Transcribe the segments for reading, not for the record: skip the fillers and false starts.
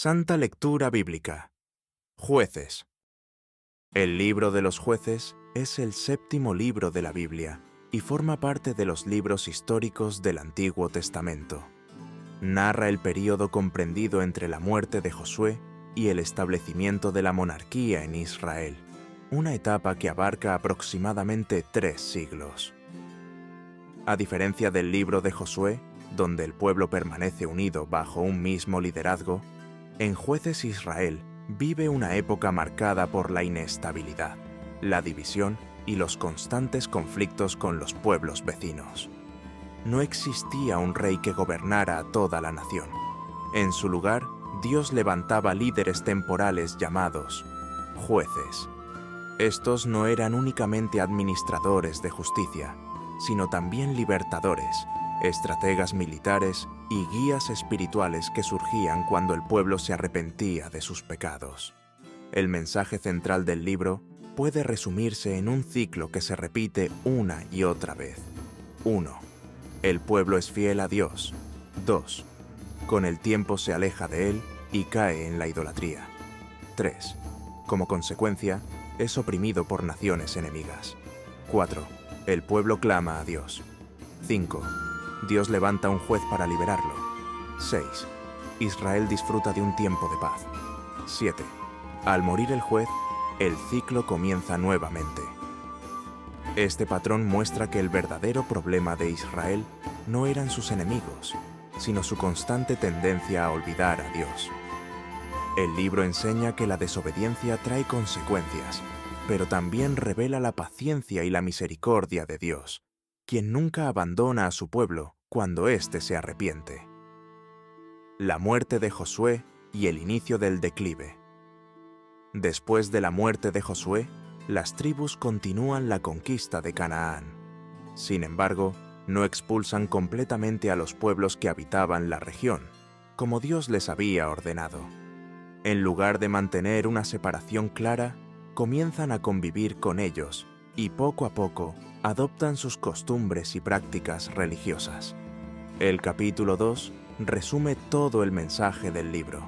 Santa Lectura Bíblica. Jueces. El libro de los Jueces es el séptimo libro de la Biblia y forma parte de los libros históricos del Antiguo Testamento. Narra el período comprendido entre la muerte de Josué y el establecimiento de la monarquía en Israel, una etapa que abarca aproximadamente 3 siglos. A diferencia del libro de Josué, donde el pueblo permanece unido bajo un mismo liderazgo, en Jueces Israel vive una época marcada por la inestabilidad, la división y los constantes conflictos con los pueblos vecinos. No existía un rey que gobernara a toda la nación. En su lugar, Dios levantaba líderes temporales llamados jueces. Estos no eran únicamente administradores de justicia, sino también libertadores, estrategas militares y guías espirituales que surgían cuando el pueblo se arrepentía de sus pecados. El mensaje central del libro puede resumirse en un ciclo que se repite una y otra vez. 1. El pueblo es fiel a Dios. 2. Con el tiempo se aleja de él y cae en la idolatría. 3. Como consecuencia, es oprimido por naciones enemigas. 4. El pueblo clama a Dios. 5. Dios levanta un juez para liberarlo. 6. Israel disfruta de un tiempo de paz. 7. Al morir el juez, el ciclo comienza nuevamente. Este patrón muestra que el verdadero problema de Israel no eran sus enemigos, sino su constante tendencia a olvidar a Dios. El libro enseña que la desobediencia trae consecuencias, pero también revela la paciencia y la misericordia de Dios, quien nunca abandona a su pueblo cuando éste se arrepiente. La muerte de Josué y el inicio del declive. Después de la muerte de Josué, las tribus continúan la conquista de Canaán. Sin embargo, no expulsan completamente a los pueblos que habitaban la región, como Dios les había ordenado. En lugar de mantener una separación clara, comienzan a convivir con ellos y poco a poco adoptan sus costumbres y prácticas religiosas. El capítulo 2 resume todo el mensaje del libro.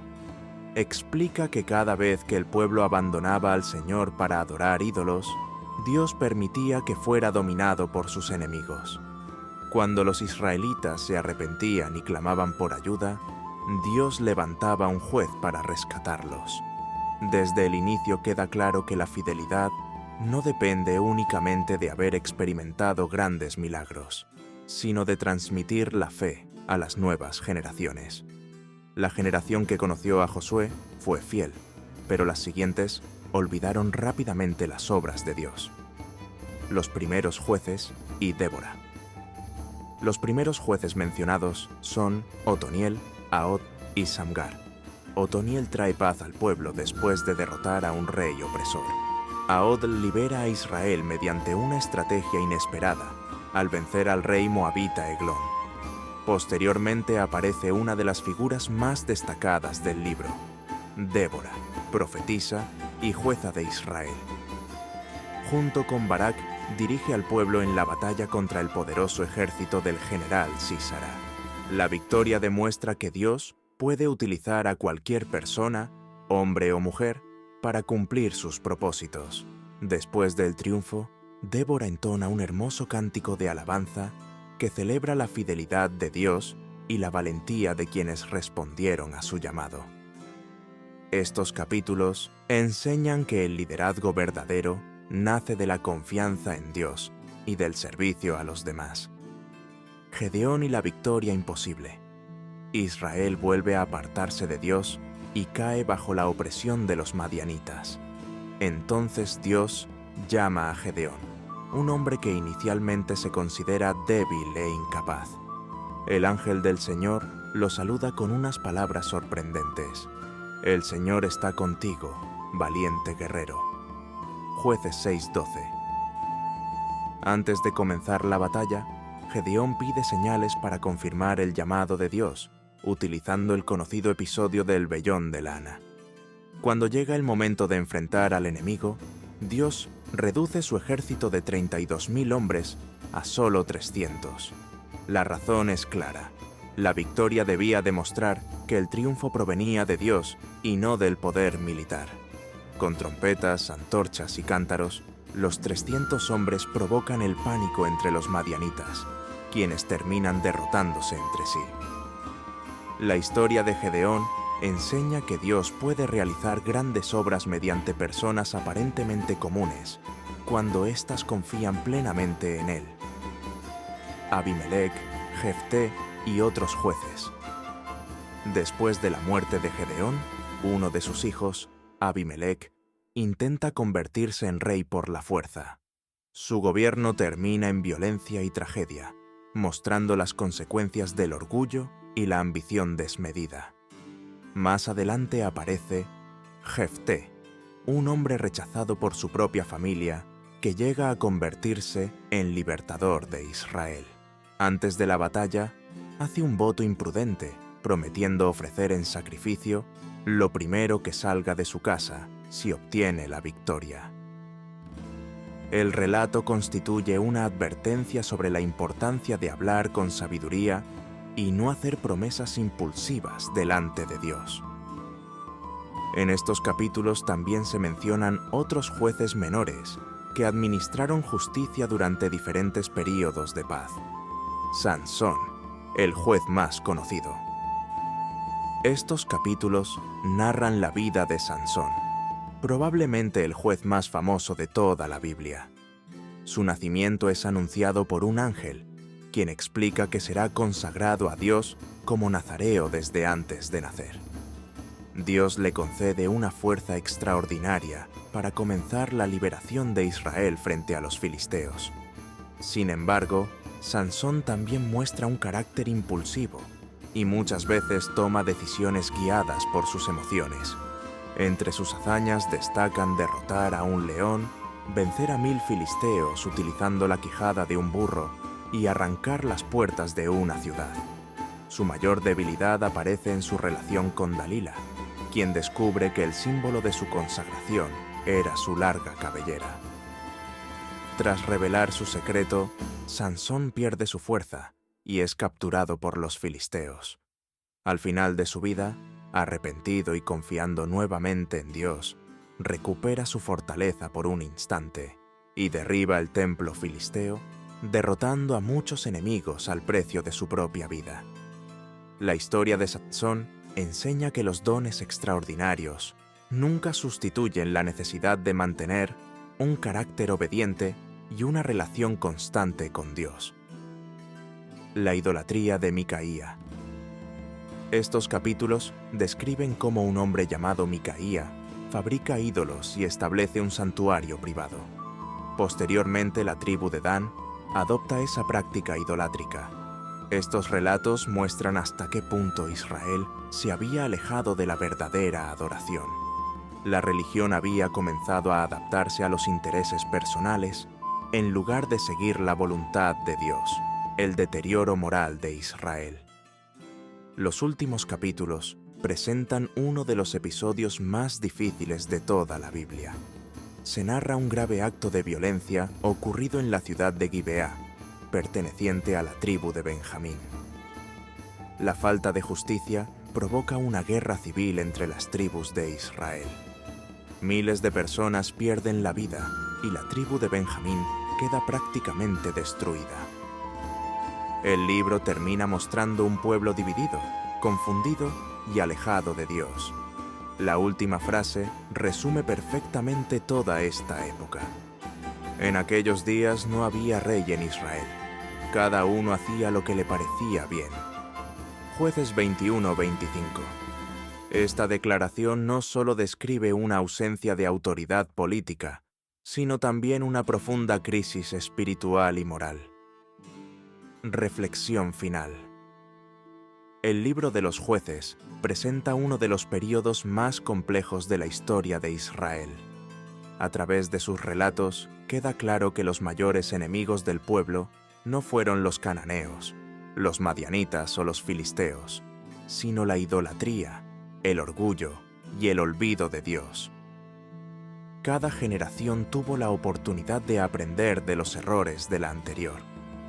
Explica que cada vez que el pueblo abandonaba al Señor para adorar ídolos, Dios permitía que fuera dominado por sus enemigos. Cuando los israelitas se arrepentían y clamaban por ayuda, Dios levantaba un juez para rescatarlos. Desde el inicio queda claro que la fidelidad no depende únicamente de haber experimentado grandes milagros, sino de transmitir la fe a las nuevas generaciones. La generación que conoció a Josué fue fiel, pero las siguientes olvidaron rápidamente las obras de Dios. Los primeros jueces y Débora. Los primeros jueces mencionados son Otoniel, Ahod y Samgar. Otoniel trae paz al pueblo después de derrotar a un rey opresor. Ahod libera a Israel mediante una estrategia inesperada al vencer al rey moabita Eglón. Posteriormente aparece una de las figuras más destacadas del libro, Débora, profetisa y jueza de Israel. Junto con Barak, dirige al pueblo en la batalla contra el poderoso ejército del general Sísara. La victoria demuestra que Dios puede utilizar a cualquier persona, hombre o mujer, para cumplir sus propósitos. Después del triunfo, Débora entona un hermoso cántico de alabanza que celebra la fidelidad de Dios y la valentía de quienes respondieron a su llamado. Estos capítulos enseñan que el liderazgo verdadero nace de la confianza en Dios y del servicio a los demás. Gedeón y la victoria imposible. Israel vuelve a apartarse de Dios y cae bajo la opresión de los madianitas. Entonces Dios llama a Gedeón, un hombre que inicialmente se considera débil e incapaz. El ángel del Señor lo saluda con unas palabras sorprendentes. El Señor está contigo, valiente guerrero. Jueces 6:12. Antes de comenzar la batalla, Gedeón pide señales para confirmar el llamado de Dios, utilizando el conocido episodio del vellón de lana. Cuando llega el momento de enfrentar al enemigo, Dios reduce su ejército de 32.000 hombres a solo 300. La razón es clara. La victoria debía demostrar que el triunfo provenía de Dios y no del poder militar. Con trompetas, antorchas y cántaros, los 300 hombres provocan el pánico entre los madianitas, quienes terminan derrotándose entre sí. La historia de Gedeón enseña que Dios puede realizar grandes obras mediante personas aparentemente comunes, cuando éstas confían plenamente en Él. Abimelec, Jefté y otros jueces. Después de la muerte de Gedeón, uno de sus hijos, Abimelec, intenta convertirse en rey por la fuerza. Su gobierno termina en violencia y tragedia, mostrando las consecuencias del orgullo y la ambición desmedida. Más adelante aparece Jefté, un hombre rechazado por su propia familia que llega a convertirse en libertador de Israel. Antes de la batalla, hace un voto imprudente, prometiendo ofrecer en sacrificio lo primero que salga de su casa si obtiene la victoria. El relato constituye una advertencia sobre la importancia de hablar con sabiduría y no hacer promesas impulsivas delante de Dios. En estos capítulos también se mencionan otros jueces menores que administraron justicia durante diferentes períodos de paz. Sansón, el juez más conocido. Estos capítulos narran la vida de Sansón, probablemente el juez más famoso de toda la Biblia. Su nacimiento es anunciado por un ángel, quien explica que será consagrado a Dios como nazareo desde antes de nacer. Dios le concede una fuerza extraordinaria para comenzar la liberación de Israel frente a los filisteos. Sin embargo, Sansón también muestra un carácter impulsivo y muchas veces toma decisiones guiadas por sus emociones. Entre sus hazañas destacan derrotar a un león, vencer a 1000 filisteos utilizando la quijada de un burro y arrancar las puertas de una ciudad. Su mayor debilidad aparece en su relación con Dalila, quien descubre que el símbolo de su consagración era su larga cabellera. Tras revelar su secreto, Sansón pierde su fuerza y es capturado por los filisteos. Al final de su vida, arrepentido y confiando nuevamente en Dios, recupera su fortaleza por un instante y derriba el templo filisteo, derrotando a muchos enemigos al precio de su propia vida. La historia de Sansón enseña que los dones extraordinarios nunca sustituyen la necesidad de mantener un carácter obediente y una relación constante con Dios. La idolatría de Micaía. Estos capítulos describen cómo un hombre llamado Micaía fabrica ídolos y establece un santuario privado. Posteriormente, la tribu de Dan adopta esa práctica idolátrica. Estos relatos muestran hasta qué punto Israel se había alejado de la verdadera adoración. La religión había comenzado a adaptarse a los intereses personales en lugar de seguir la voluntad de Dios, el deterioro moral de Israel. Los últimos capítulos presentan uno de los episodios más difíciles de toda la Biblia. Se narra un grave acto de violencia ocurrido en la ciudad de Gibeá, perteneciente a la tribu de Benjamín. La falta de justicia provoca una guerra civil entre las tribus de Israel. Miles de personas pierden la vida y la tribu de Benjamín queda prácticamente destruida. El libro termina mostrando un pueblo dividido, confundido y alejado de Dios. La última frase resume perfectamente toda esta época. En aquellos días no había rey en Israel. Cada uno hacía lo que le parecía bien. Jueces 21-25. Esta declaración no solo describe una ausencia de autoridad política, sino también una profunda crisis espiritual y moral. Reflexión final. El libro de los jueces presenta uno de los períodos más complejos de la historia de Israel. A través de sus relatos queda claro que los mayores enemigos del pueblo no fueron los cananeos, los madianitas o los filisteos, sino la idolatría, el orgullo y el olvido de Dios. Cada generación tuvo la oportunidad de aprender de los errores de la anterior,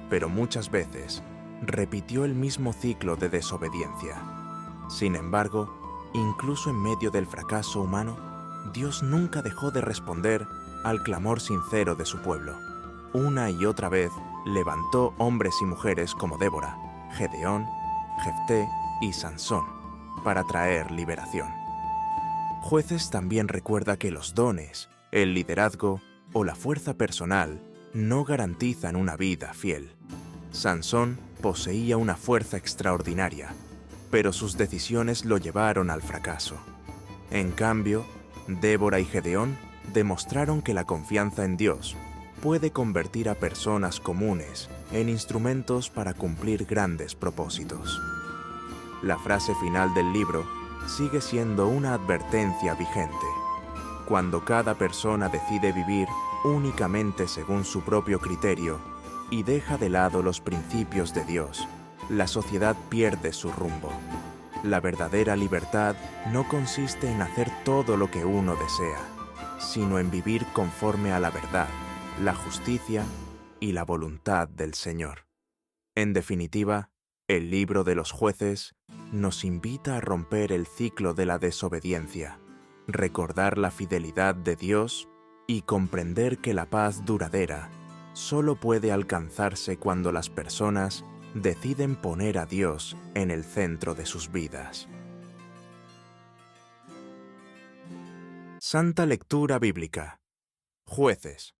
pero muchas veces repitió el mismo ciclo de desobediencia. Sin embargo, incluso en medio del fracaso humano, Dios nunca dejó de responder al clamor sincero de su pueblo. Una y otra vez levantó hombres y mujeres como Débora, Gedeón, Jefté y Sansón para traer liberación. Jueces también recuerda que los dones, el liderazgo o la fuerza personal no garantizan una vida fiel. Sansón poseía una fuerza extraordinaria, pero sus decisiones lo llevaron al fracaso. En cambio, Débora y Gedeón demostraron que la confianza en Dios puede convertir a personas comunes en instrumentos para cumplir grandes propósitos. La frase final del libro sigue siendo una advertencia vigente. Cuando cada persona decide vivir únicamente según su propio criterio y deja de lado los principios de Dios, la sociedad pierde su rumbo. La verdadera libertad no consiste en hacer todo lo que uno desea, sino en vivir conforme a la verdad, la justicia y la voluntad del Señor. En definitiva, el libro de los Jueces nos invita a romper el ciclo de la desobediencia, recordar la fidelidad de Dios y comprender que la paz duradera solo puede alcanzarse cuando las personas deciden poner a Dios en el centro de sus vidas. Santa Lectura Bíblica. Jueces.